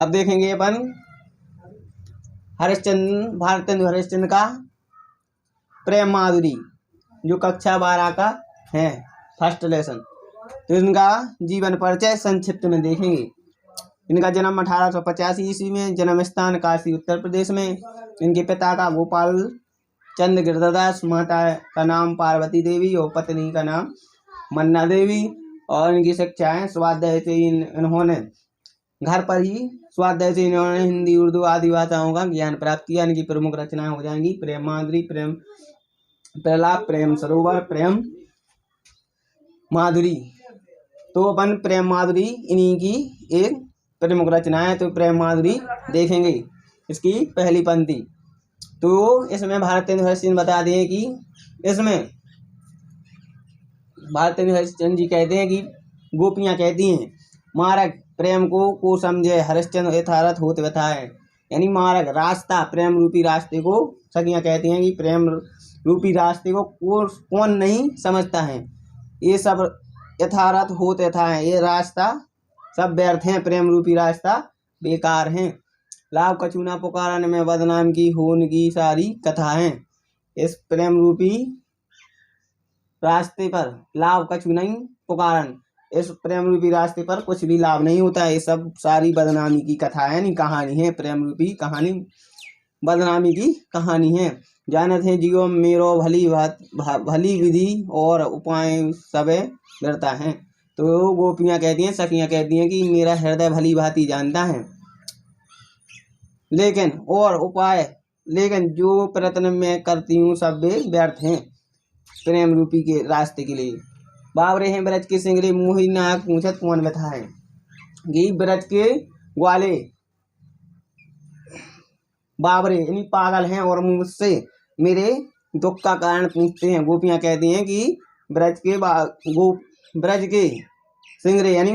अब देखेंगे अपन भारतेंदु हरिश्चंद्र का प्रेम माधुरी, जो कक्षा 12 का है, फर्स्ट लेसन। तो इनका जीवन परिचय संक्षिप्त में देखेंगे। इनका जन्म 1885 ईस्वी में, जन्म स्थान काशी उत्तर प्रदेश में। इनके पिता का गोपाल चंद्र गिरधरदास, माता का नाम पार्वती देवी और पत्नी का नाम मन्ना देवी। और इनकी शिक्षाएं स्वाध्याय से इन्होंने घर पर ही स्वाध्याय से इन्होंने हिंदी उर्दू आदि भाषाओं का ज्ञान प्राप्त किया। इनकी प्रमुख रचनाएं हो जाएंगी प्रेम माधुरी, प्रेम प्रलाप, प्रेम सरोवर, प्रेम माधुरी। तो अपन प्रेम माधुरी इन्हीं की एक प्रमुख रचना है। तो प्रेम माधुरी देखेंगे, इसकी पहली पंक्ति। तो इसमें भारतेंदु हरिश्चंद्र बता दें कि इसमें भारतेंदु हरिश्चंद्र जी कहते हैं कि गोपियां कहती हैं मार्ग प्रेम को समझे हरिश्चंद्र यथारथ होत व्यथा है। यानी मार्ग रास्ता, प्रेम रूपी रास्ते को सखियां कहती हैं कि प्रेम रूपी रास्ते को कौन नहीं समझता है। ये सब यथारथ होत व्यथा है, ये रास्ता सब व्यर्थ हैं, प्रेम रूपी रास्ता बेकार हैं। लाभ कछु ना पुकारन में बदनाम की होन की सारी कथा है। इस प्रेम रूपी रास्ते पर लाभ कछु नहीं पुकारन, इस प्रेम रूपी रास्ते पर कुछ भी लाभ नहीं होता है। ये सब सारी बदनामी की कथा है, नहीं कहानी है। प्रेम रूपी कहानी बदनामी की कहानी है। जानत है जीव मेरो भली विधि और उपाय सबे व्यर्था है। तो गोपियां कहती हैं, सखियां कहती हैं कि मेरा हृदय भली भांति जानता है, लेकिन और उपाय, लेकिन जो प्रयत्न मैं करती हूँ सब वे व्यर्थ हैं प्रेम रूपी के रास्ते के लिए। बावरे हैं ब्रज के सिंगरे मोहि नाक पूछत कौन व्यथा है। कि ब्रज के ग्वाले बावरे यानी पागल हैं और मुझसे मेरे दुख का कारण पूछते हैं। गोपियां कहती हैं कि ब्रज के सिंगरे यानी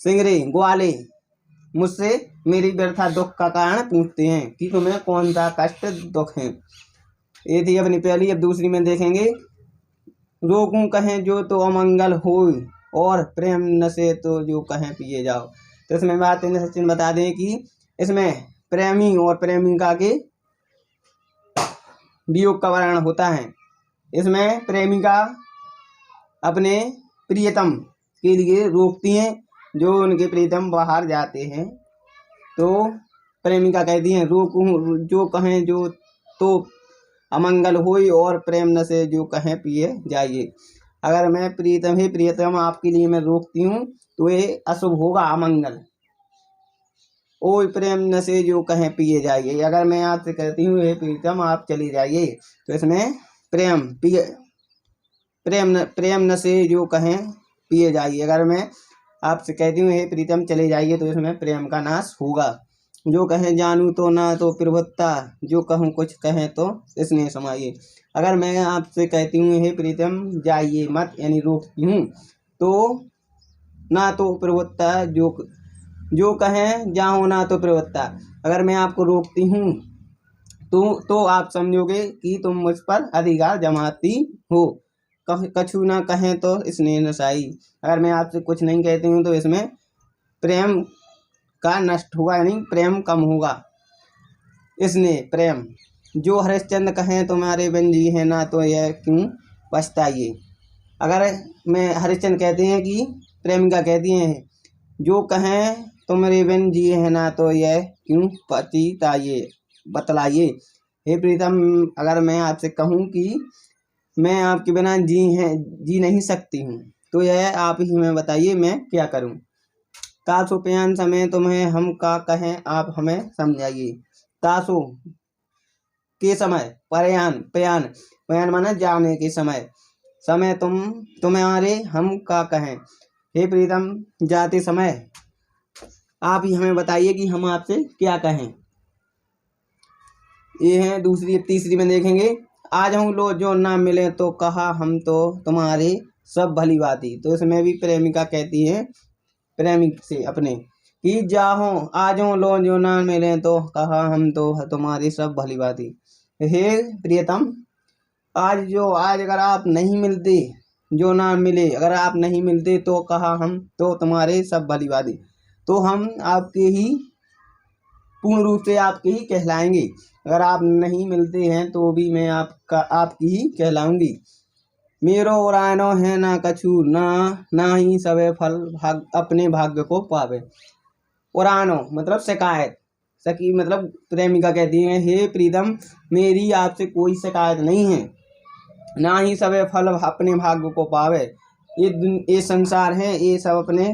सिंगरे ग्वाले मुझसे मेरी व्यर्था दुख का कारण पूछते हैं कि तुम्हें कौन सा कष्ट दुख है। ये थी अपनी पहली। अब दूसरी में देखेंगे रोकूं कहें जो तो अमंगल हो, और प्रेम नशे तो जो कहें पिए जाओ। तो इसमें बात सचिन बता दें कि इसमें प्रेमी और प्रेमिका के वियोग का वर्णन होता है। इसमें प्रेमिका अपने प्रियतम के लिए रोकती हैं, जो उनके प्रियतम बाहर जाते हैं। तो प्रेमिका कहती हैं रोकूं जो कहें जो तो अमंगल होई, और प्रेम नशे जो कहें पिए जाइए। अगर मैं प्रियतम आपके लिए मैं रोकती हूँ तो ये अशुभ होगा, अमंगल। ओ प्रेम नशे जो कहें पिए जाइए। अगर मैं आपसे कहती हूँ हे प्रीतम आप चली जाइए, तो इसमें प्रेम नशे जो कहें पिए जाइए। अगर मैं आपसे कहती हूँ हे प्रीतम चले जाइए, तो इसमें प्रेम का नाश होगा। जो कहें जानू तो ना तो प्रभुत्ता, जो कहूँ कुछ कहें तो स्नेह समाइए। अगर मैं आपसे कहती हूँ हे प्रीतम जाइए मत, यानी रोकती हूँ, तो ना तो प्रभुत्ता, जो कहें जाओ ना तो प्रभुत्ता। अगर मैं आपको रोकती हूँ तो आप समझोगे कि तुम मुझ पर अधिकार जमाती हो। कछु ना कहें तो स्नेह नशाई। अगर मैं आपसे कुछ नहीं कहती हूँ तो इसमें प्रेम का नष्ट होगा, यानी प्रेम कम होगा। इसने प्रेम जो हरिश्चंद्र कहें तुम्हारे बिन जी है ना तो यह क्यों पछताइए। अगर मैं हरिश्चंद्र कहते हैं कि प्रेमिका कहती हैं जो कहें तुम्हारे बिन जी है ना तो यह क्यों पछताइए, बतलाइए। हे प्रीतम अगर मैं आपसे कहूँ कि मैं आपके बिना जी नहीं सकती हूँ, तो यह आप ही हमें बताइए मैं क्या करूँ। तासो प्यान समय तुम्हें हम का कहें आप हमें समझाइए। तासो के समय प्यान माना जाने के समय तुम्हारे हम का कहें। हे प्रीतम जाते समय आप ही हमें बताइए कि हम आपसे क्या कहें। ये है दूसरी। तीसरी में देखेंगे आज हम लो जो ना मिले तो कहा हम तो तुम्हारे सब भली बाती। तो इसमें भी प्रेमिका कहती है प्रेमिक से अपने कि जाहो आज लो जो ना मिले तो कहा हम तो तुम्हारी सब भली बाती। हे प्रियतम आज अगर आप नहीं मिलते, जो ना मिले अगर आप नहीं मिलते तो कहा हम तो तुम्हारे सब भली बाती। तो हम आपके ही पूर्ण रूप से आपके ही कहलाएंगे। अगर आप नहीं मिलते हैं तो भी मैं आपकी ही कहलाऊंगी। मेरो ओरायनो है ना कछु, ना ही सबे फल अपने भाग्य को पावे। ओरानो मतलब शिकायत, सखी मतलब प्रेमिका कहती है, हे प्रीतम मेरी आपसे कोई शिकायत नहीं है, ना ही सबे फल अपने भाग्य को पावे। ये संसार है, ये सब अपने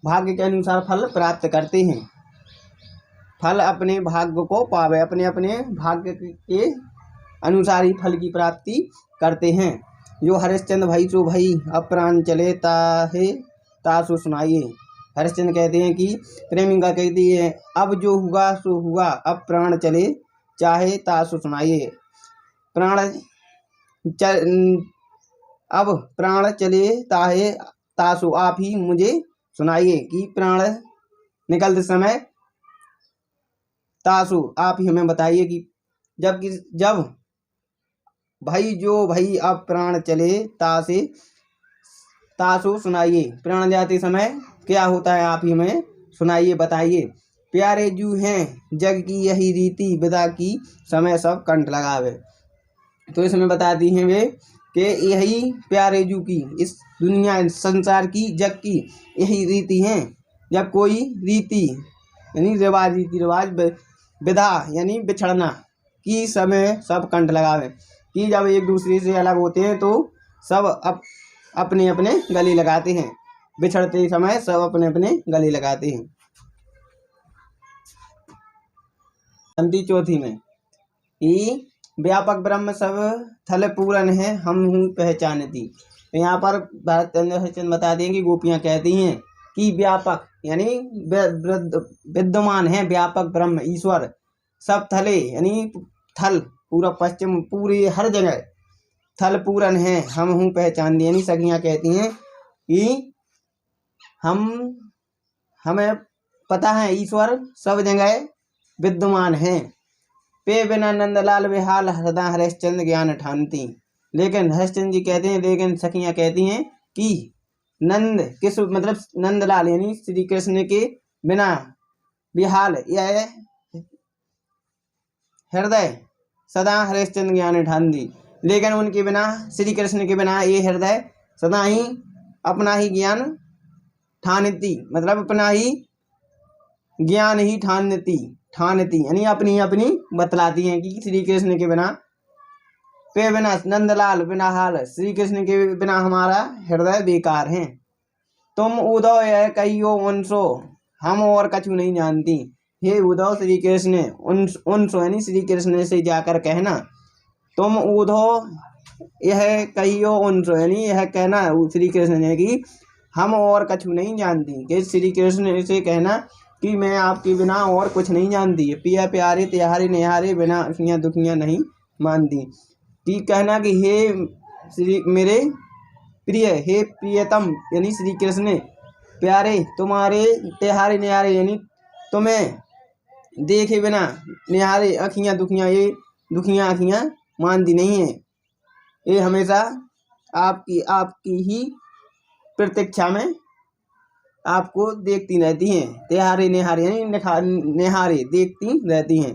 भाग्य के अनुसार फल प्राप्त करते हैं। फल अपने भाग्य को पावे, अपने अपने भाग्य के अनुसार ही फल की प्राप्ति करते हैं। जो हरिश्चंद्र भाई सो भाई अब प्राण चले ताहे तासु सुनाइए। हरिश्चंद्र कहते हैं कि प्रेमिका कहती है, अब जो हुआ सो हुआ, अब प्राण चले चाहे तासु सुनाइए। अब प्राण चले ताहे तासु, आप ही मुझे सुनाइए कि प्राण निकलते समय तासु आप ही हमें बताइए कि जब भाई अब प्राण चले तासु सुनाइए, प्राण जाते समय क्या होता है आप ही हमें सुनाइए, बताइए। प्यारे जू हैं जग की यही रीति, विदा की समय सब कंठ लगावे। तो इसमें बताती हैं वे कि यही प्यारे जू की, इस दुनिया संसार की, जग की यही रीति हैं। जब कोई रीति यानी रिवाज, रीति रिवाज, विदा यानी बिछड़ना की समय सब कंठ लगावे, कि जब एक दूसरे से अलग होते हैं तो सब अपने अपने गले लगाते हैं, बिछड़ते समय सब अपने अपने गले लगाते हैं। चौथी में कि व्यापक ब्रह्म सब थल पूरन है, हम हूँ पहचानती। तो यहाँ पर भरतचंद्र बता देंगे, गोपियाँ कहती हैं कि व्यापक यानी विद्यमान है, व्यापक ब्रह्म ईश्वर, सब थले यानी थल पूरा पश्चिम पूरी हर जगह थल पूरन है, हम हूँ पहचान दी। यानी सखियाँ कहती हैं कि हमें पता है ईश्वर सब जगह विद्यमान है। पे बिना नंदलाल विहाल, हृदय हरिश्चंद्र ज्ञान ठानती। लेकिन हरिश्चंद्र जी कहते हैं, लेकिन सखियाँ कहती हैं कि नंद किस मतलब नंदलाल यानी श्री कृष्ण के बिना विहाल यह हृदय सदा हरिश्चंद्र ज्ञान ठान दी। लेकिन उनके बिना, श्री कृष्ण के बिना ये हृदय सदा ही अपना ही ज्ञान ठानती, मतलब अपना ही ज्ञान ही ठानती यानी अपनी अपनी बतलाती हैं कि श्री कृष्ण के बिना, पे बिना नंदलाल बिना हाल, श्री कृष्ण के बिना हमारा हृदय बेकार है। तुम उदो यह कहियो उनसो, हम और कछु नहीं जानती। हे उद्धव श्री कृष्ण उनसो यानी श्री कृष्ण से जाकर कहना, तुम उद्धव यह कहियो उनसो यानी यह कहना श्री कृष्ण ने कि हम और कछु नहीं जानती, कि श्री कृष्ण से कहना कि मैं आपके बिना और कुछ नहीं जानती। पिया प्यारे त्यारे निहारे, बिना अखियाँ दुखियाँ नहीं मानती। कि कहना कि हे श्री मेरे प्रिय, हे प्रियतम यानी श्री कृष्ण, प्यारे तुम्हारे, त्यारे निहारे यानी तुम्हें देखे बिना, निहारे अखियाँ दुखियाँ, ये दुखियाँ अखियाँ मानती नहीं है। ये हमेशा आपकी ही प्रतीक्षा में आपको देखती रहती हैं। त्यारे निहारे यानी निहारे देखती रहती हैं।